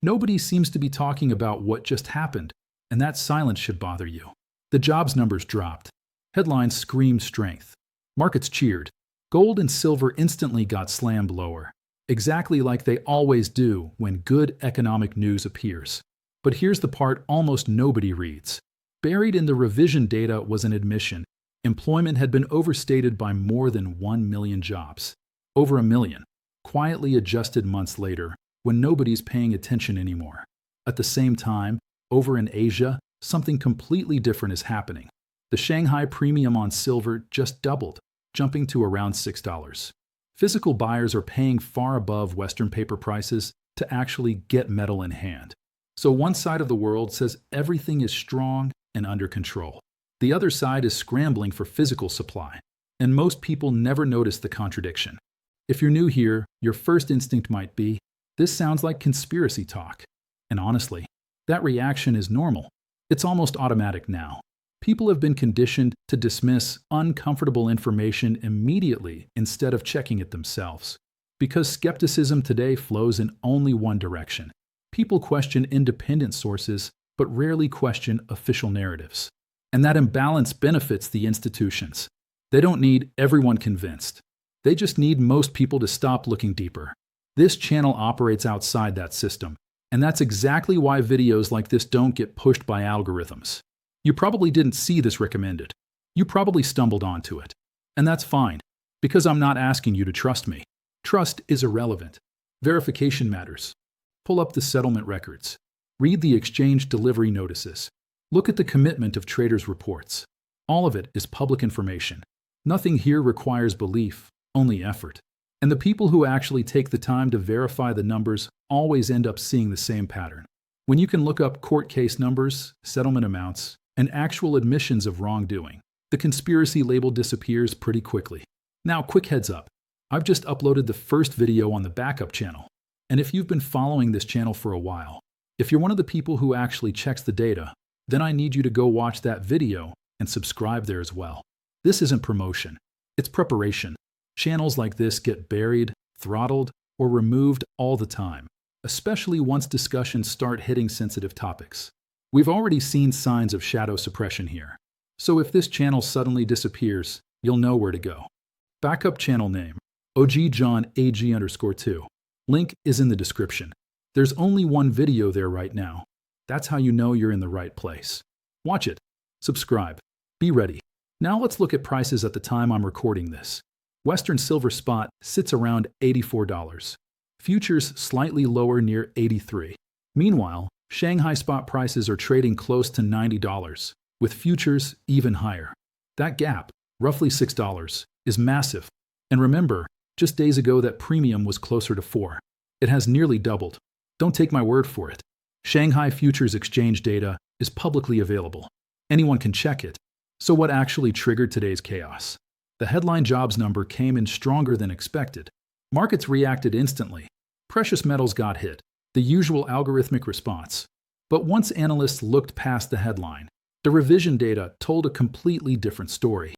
Nobody seems to be talking about what just happened, and that silence should bother you. The jobs numbers dropped. Headlines screamed strength. Markets cheered. Gold and silver instantly got slammed lower, exactly like they always do when good economic news appears. But here's the part almost nobody reads. Buried in the revision data was an admission. Employment had been overstated by more than 1 million jobs. Over a million, quietly adjusted months later, when nobody's paying attention anymore. At the same time, over in Asia, something completely different is happening. The Shanghai premium on silver just doubled, jumping to around $6. Physical buyers are paying far above Western paper prices to actually get metal in hand. So one side of the world says everything is strong and under control. The other side is scrambling for physical supply, and most people never notice the contradiction. If you're new here, your first instinct might be, this sounds like conspiracy talk. And honestly, that reaction is normal. It's almost automatic now. People have been conditioned to dismiss uncomfortable information immediately instead of checking it themselves. Because skepticism today flows in only one direction. People question independent sources, but rarely question official narratives. And that imbalance benefits the institutions. They don't need everyone convinced. They just need most people to stop looking deeper. This channel operates outside that system, and that's exactly why videos like this don't get pushed by algorithms. You probably didn't see this recommended. You probably stumbled onto it. And that's fine, because I'm not asking you to trust me. Trust is irrelevant. Verification matters. Pull up the settlement records. Read the exchange delivery notices. Look at the commitment of traders' reports. All of it is public information. Nothing here requires belief, only effort. And the people who actually take the time to verify the numbers always end up seeing the same pattern. When you can look up court case numbers, settlement amounts, and actual admissions of wrongdoing, the conspiracy label disappears pretty quickly. Now, quick heads up. I've just uploaded the first video on the backup channel. And if you've been following this channel for a while, if you're one of the people who actually checks the data, then I need you to go watch that video and subscribe there as well. This isn't promotion. It's preparation. Channels like this get buried, throttled, or removed all the time, especially once discussions start hitting sensitive topics. We've already seen signs of shadow suppression here. So if this channel suddenly disappears, you'll know where to go. Backup channel name, OG John AG_2. Link is in the description. There's only one video there right now. That's how you know you're in the right place. Watch it. Subscribe. Be ready. Now let's look at prices at the time I'm recording this. Western silver spot sits around $84. Futures slightly lower near $83. Meanwhile, Shanghai spot prices are trading close to $90, with futures even higher. That gap, roughly $6, is massive. And remember, just days ago that premium was closer to $4. It has nearly doubled. Don't take my word for it. Shanghai Futures Exchange data is publicly available. Anyone can check it. So what actually triggered today's chaos? The headline jobs number came in stronger than expected. Markets reacted instantly. Precious metals got hit, the usual algorithmic response. But once analysts looked past the headline, the revision data told a completely different story.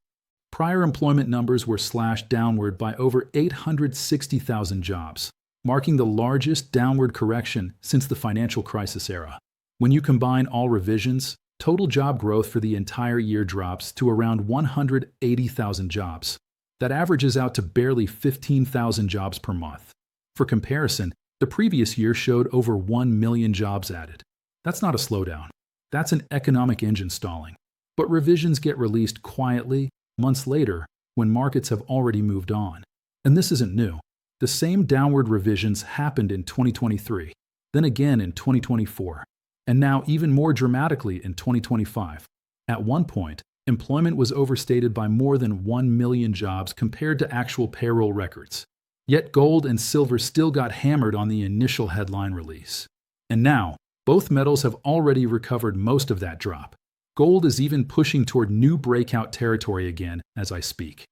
Prior employment numbers were slashed downward by over 860,000 jobs, marking the largest downward correction since the financial crisis era. When you combine all revisions, total job growth for the entire year drops to around 180,000 jobs. That averages out to barely 15,000 jobs per month. For comparison, the previous year showed over 1 million jobs added. That's not a slowdown. That's an economic engine stalling. But revisions get released quietly, months later, when markets have already moved on. And this isn't new. The same downward revisions happened in 2023, then again in 2024. And now even more dramatically in 2025. At one point, employment was overstated by more than 1 million jobs compared to actual payroll records. Yet gold and silver still got hammered on the initial headline release. And now, both metals have already recovered most of that drop. Gold is even pushing toward new breakout territory again as I speak.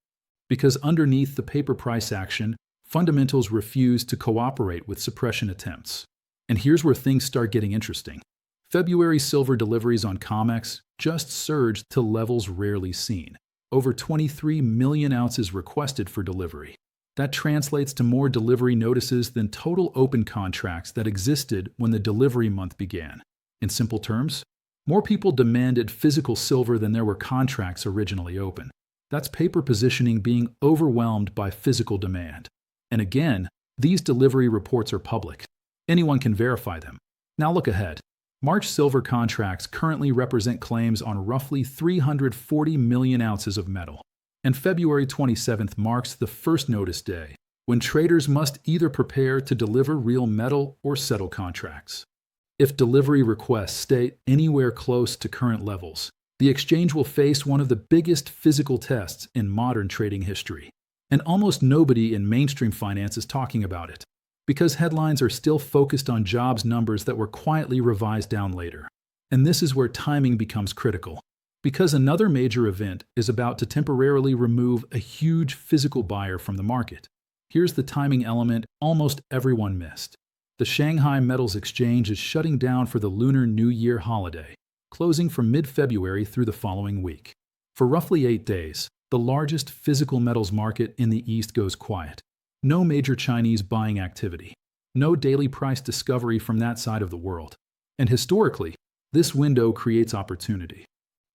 Because underneath the paper price action, fundamentals refuse to cooperate with suppression attempts. And here's where things start getting interesting. February silver deliveries on COMEX just surged to levels rarely seen. Over 23 million ounces requested for delivery. That translates to more delivery notices than total open contracts that existed when the delivery month began. In simple terms, more people demanded physical silver than there were contracts originally open. That's paper positioning being overwhelmed by physical demand. And again, these delivery reports are public. Anyone can verify them. Now look ahead. March silver contracts currently represent claims on roughly 340 million ounces of metal. And February 27th marks the first notice day, when traders must either prepare to deliver real metal or settle contracts. If delivery requests stay anywhere close to current levels, the exchange will face one of the biggest physical tests in modern trading history. And almost nobody in mainstream finance is talking about it, because headlines are still focused on jobs numbers that were quietly revised down later. And this is where timing becomes critical, because another major event is about to temporarily remove a huge physical buyer from the market. Here's the timing element almost everyone missed. The Shanghai Metals Exchange is shutting down for the Lunar New Year holiday, closing from mid-February through the following week. For roughly 8 days, the largest physical metals market in the East goes quiet. No major Chinese buying activity. No daily price discovery from that side of the world. And historically, this window creates opportunity.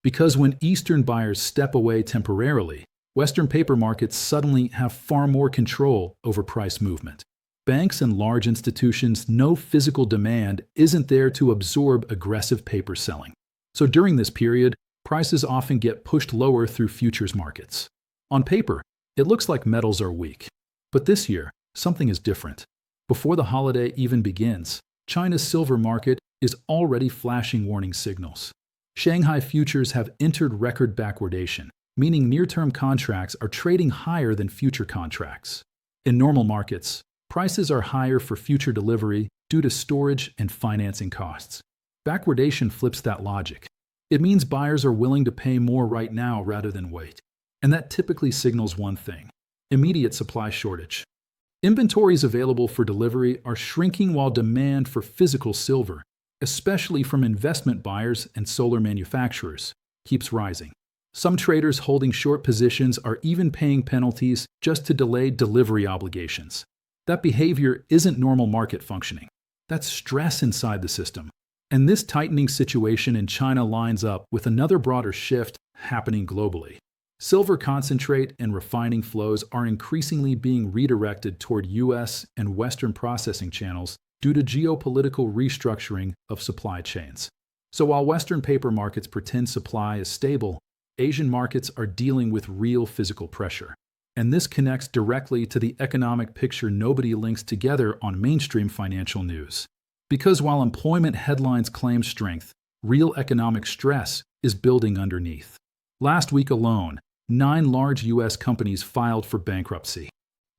Because when Eastern buyers step away temporarily, Western paper markets suddenly have far more control over price movement. Banks and large institutions know physical demand isn't there to absorb aggressive paper selling. So during this period, prices often get pushed lower through futures markets. On paper, it looks like metals are weak. But this year, something is different. Before the holiday even begins, China's silver market is already flashing warning signals. Shanghai futures have entered record backwardation, meaning near-term contracts are trading higher than future contracts. In normal markets, prices are higher for future delivery due to storage and financing costs. Backwardation flips that logic. It means buyers are willing to pay more right now rather than wait. And that typically signals one thing: immediate supply shortage. Inventories available for delivery are shrinking while demand for physical silver, especially from investment buyers and solar manufacturers, keeps rising. Some traders holding short positions are even paying penalties just to delay delivery obligations. That behavior isn't normal market functioning. That's stress inside the system. And this tightening situation in China lines up with another broader shift happening globally. Silver concentrate and refining flows are increasingly being redirected toward U.S. and Western processing channels due to geopolitical restructuring of supply chains. So while Western paper markets pretend supply is stable, Asian markets are dealing with real physical pressure. And this connects directly to the economic picture nobody links together on mainstream financial news. Because while employment headlines claim strength, real economic stress is building underneath. Last week alone, 9 large U.S. companies filed for bankruptcy.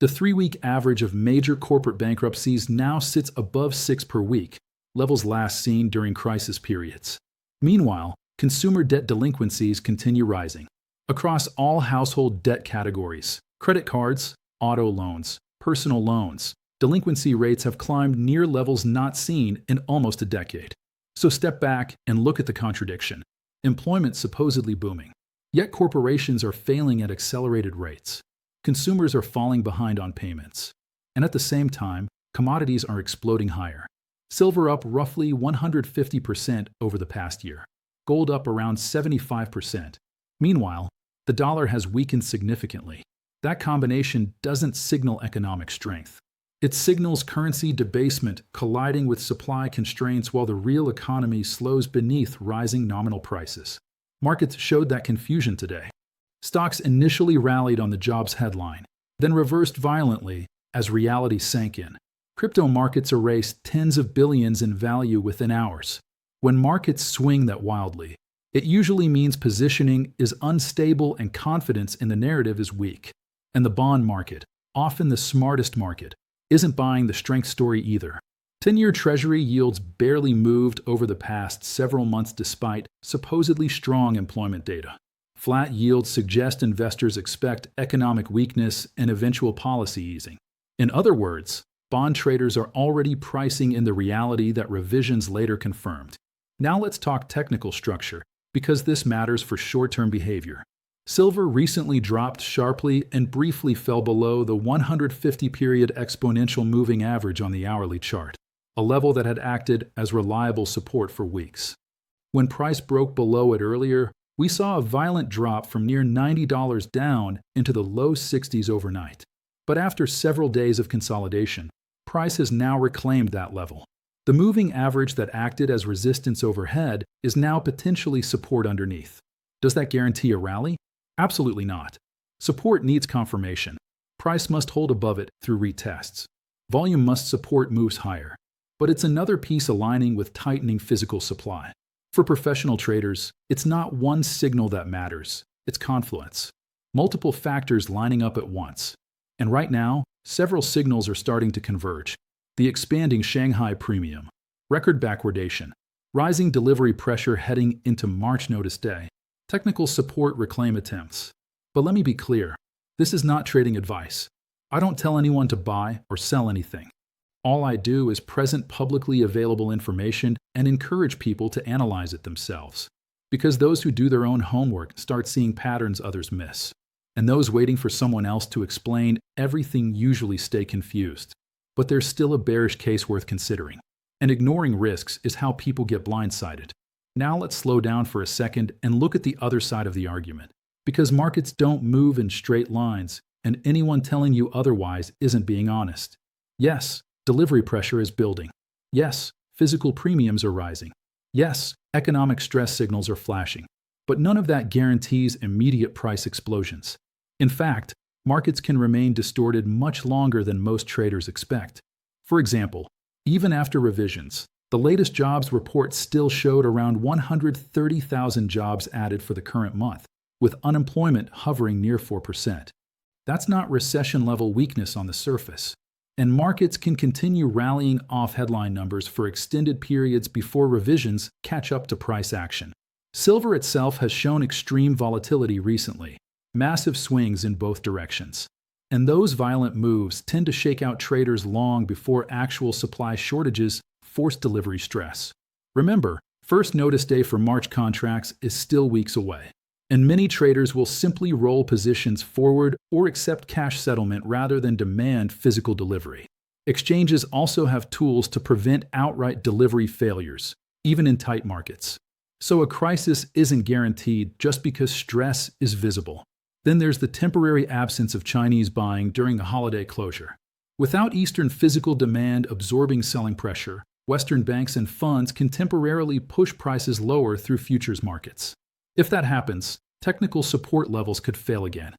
The 3-week average of major corporate bankruptcies now sits above 6 per week, levels last seen during crisis periods. Meanwhile, consumer debt delinquencies continue rising. Across all household debt categories, credit cards, auto loans, personal loans, delinquency rates have climbed near levels not seen in almost a decade. So step back and look at the contradiction. Employment supposedly booming. Yet corporations are failing at accelerated rates. Consumers are falling behind on payments. And at the same time, commodities are exploding higher. Silver up roughly 150% over the past year. Gold up around 75%. Meanwhile, the dollar has weakened significantly. That combination doesn't signal economic strength. It signals currency debasement colliding with supply constraints while the real economy slows beneath rising nominal prices. Markets showed that confusion today. Stocks initially rallied on the jobs headline, then reversed violently as reality sank in. Crypto markets erased tens of billions in value within hours. When markets swing that wildly, it usually means positioning is unstable and confidence in the narrative is weak. And the bond market, often the smartest market, isn't buying the strength story either. 10-year Treasury yields barely moved over the past several months despite supposedly strong employment data. Flat yields suggest investors expect economic weakness and eventual policy easing. In other words, bond traders are already pricing in the reality that revisions later confirmed. Now let's talk technical structure, because this matters for short-term behavior. Silver recently dropped sharply and briefly fell below the 150-period exponential moving average on the hourly chart, a level that had acted as reliable support for weeks. When price broke below it earlier, we saw a violent drop from near $90 down into the low 60s overnight. But after several days of consolidation, price has now reclaimed that level. The moving average that acted as resistance overhead is now potentially support underneath. Does that guarantee a rally? Absolutely not. Support needs confirmation. Price must hold above it through retests. Volume must support moves higher. But it's another piece aligning with tightening physical supply. For professional traders, it's not one signal that matters. It's confluence. Multiple factors lining up at once. And right now, several signals are starting to converge. The expanding Shanghai premium, record backwardation, rising delivery pressure heading into March notice day, technical support reclaim attempts. But let me be clear, this is not trading advice. I don't tell anyone to buy or sell anything. All I do is present publicly available information and encourage people to analyze it themselves. Because those who do their own homework start seeing patterns others miss. And those waiting for someone else to explain everything usually stay confused. But there's still a bearish case worth considering. And ignoring risks is how people get blindsided. Now let's slow down for a second and look at the other side of the argument. Because markets don't move in straight lines, and anyone telling you otherwise isn't being honest. Yes, delivery pressure is building. Yes, physical premiums are rising. Yes, economic stress signals are flashing. But none of that guarantees immediate price explosions. In fact, markets can remain distorted much longer than most traders expect. For example, even after revisions, the latest jobs report still showed around 130,000 jobs added for the current month, with unemployment hovering near 4%. That's not recession-level weakness on the surface. And markets can continue rallying off headline numbers for extended periods before revisions catch up to price action. Silver itself has shown extreme volatility recently, massive swings in both directions. And those violent moves tend to shake out traders long before actual supply shortages force delivery stress. Remember, first notice day for March contracts is still weeks away. And many traders will simply roll positions forward or accept cash settlement rather than demand physical delivery. Exchanges also have tools to prevent outright delivery failures, even in tight markets. So a crisis isn't guaranteed just because stress is visible. Then there's the temporary absence of Chinese buying during the holiday closure. Without Eastern physical demand absorbing selling pressure, Western banks and funds can temporarily push prices lower through futures markets. If that happens, technical support levels could fail again.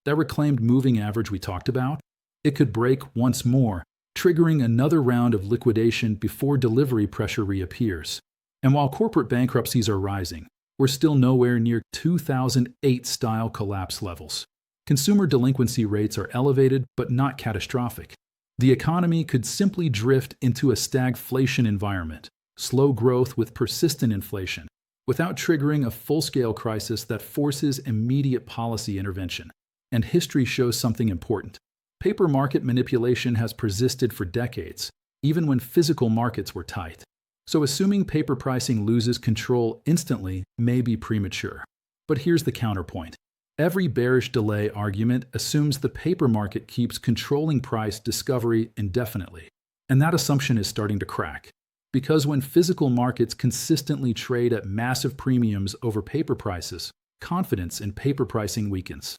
That reclaimed moving average we talked about, it could break once more, triggering another round of liquidation before delivery pressure reappears. And while corporate bankruptcies are rising, we're still nowhere near 2008-style collapse levels. Consumer delinquency rates are elevated but not catastrophic. The economy could simply drift into a stagflation environment, slow growth with persistent inflation, without triggering a full-scale crisis that forces immediate policy intervention. And history shows something important. Paper market manipulation has persisted for decades, even when physical markets were tight. So assuming paper pricing loses control instantly may be premature. But here's the counterpoint. Every bearish delay argument assumes the paper market keeps controlling price discovery indefinitely. And that assumption is starting to crack. Because when physical markets consistently trade at massive premiums over paper prices, confidence in paper pricing weakens.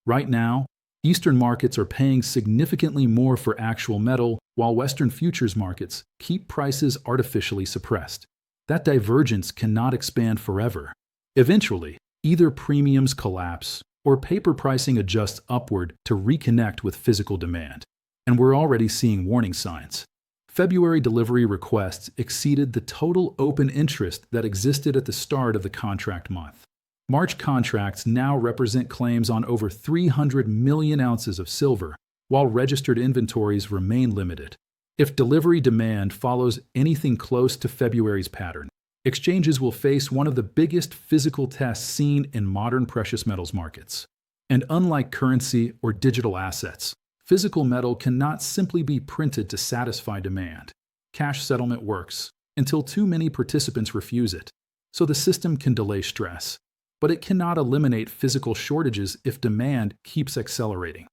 Right now, Eastern markets are paying significantly more for actual metal, while Western futures markets keep prices artificially suppressed. That divergence cannot expand forever. Eventually, either premiums collapse or paper pricing adjusts upward to reconnect with physical demand. And we're already seeing warning signs. February delivery requests exceeded the total open interest that existed at the start of the contract month. March contracts now represent claims on over 300 million ounces of silver, while registered inventories remain limited. If delivery demand follows anything close to February's pattern, exchanges will face one of the biggest physical tests seen in modern precious metals markets. And unlike currency or digital assets, physical metal cannot simply be printed to satisfy demand. Cash settlement works until too many participants refuse it, so the system can delay stress. but it cannot eliminate physical shortages if demand keeps accelerating.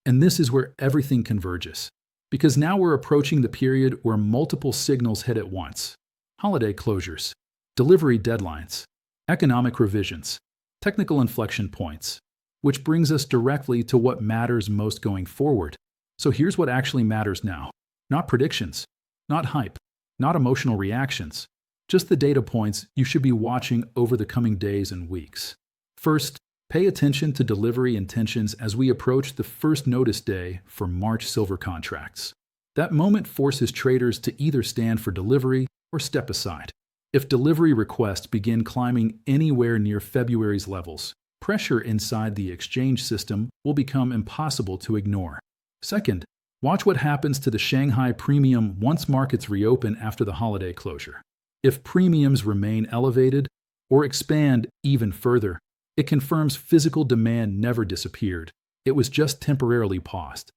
And this is where everything converges, because now we're approaching the period where multiple signals hit at once: holiday closures, delivery deadlines, economic revisions, technical inflection points, which brings us directly to what matters most going forward. So here's what actually matters now. Not predictions, not hype, not emotional reactions, just the data points you should be watching over the coming days and weeks. First, pay attention to delivery intentions as we approach the first notice day for March silver contracts. That moment forces traders to either stand for delivery or step aside. If delivery requests begin climbing anywhere near February's levels, pressure inside the exchange system will become impossible to ignore. Second, watch what happens to the Shanghai premium once markets reopen after the holiday closure. If premiums remain elevated or expand even further, it confirms physical demand never disappeared. It was just temporarily paused.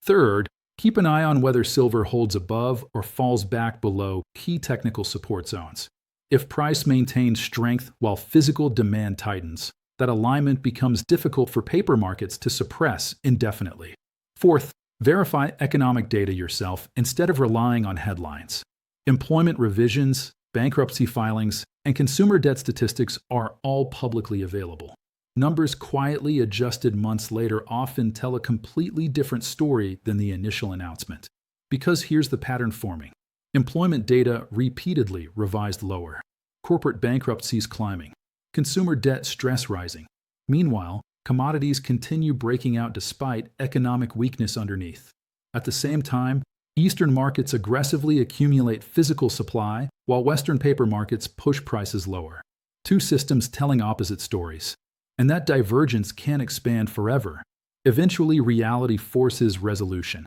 Third, keep an eye on whether silver holds above or falls back below key technical support zones. If price maintains strength while physical demand tightens, that alignment becomes difficult for paper markets to suppress indefinitely. Fourth, verify economic data yourself instead of relying on headlines. Employment revisions, bankruptcy filings, and consumer debt statistics are all publicly available. Numbers quietly adjusted months later often tell a completely different story than the initial announcement. Because here's the pattern forming. Employment data repeatedly revised lower. Corporate bankruptcies climbing. Consumer debt stress rising. Meanwhile, commodities continue breaking out despite economic weakness underneath. At the same time, Eastern markets aggressively accumulate physical supply, while Western paper markets push prices lower. Two systems telling opposite stories. And that divergence can expand forever. Eventually, reality forces resolution.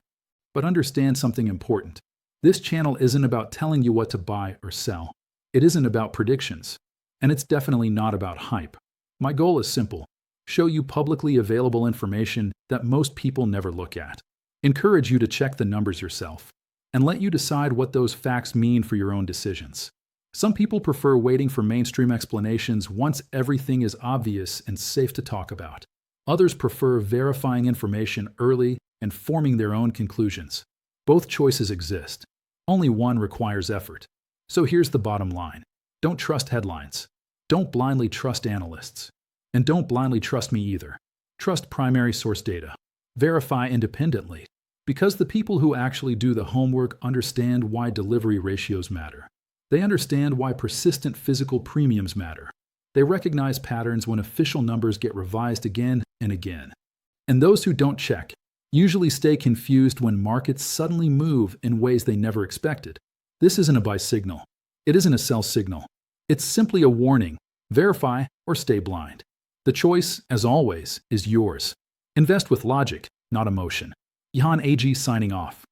But understand something important. This channel isn't about telling you what to buy or sell. It isn't about predictions. And it's definitely not about hype. My goal is simple: show you publicly available information that most people never look at. Encourage you to check the numbers yourself, and let you decide what those facts mean for your own decisions. Some people prefer waiting for mainstream explanations once everything is obvious and safe to talk about. Others prefer verifying information early and forming their own conclusions. Both choices exist. Only one requires effort. So here's the bottom line. Don't trust headlines. Don't blindly trust analysts. And don't blindly trust me either. Trust primary source data. Verify independently. Because the people who actually do the homework understand why delivery ratios matter. They understand why persistent physical premiums matter. They recognize patterns when official numbers get revised again and again. And those who don't check usually stay confused when markets suddenly move in ways they never expected. This isn't a buy signal. It isn't a sell signal. It's simply a warning. Verify or stay blind. The choice, as always, is yours. Invest with logic, not emotion. Johan AG signing off.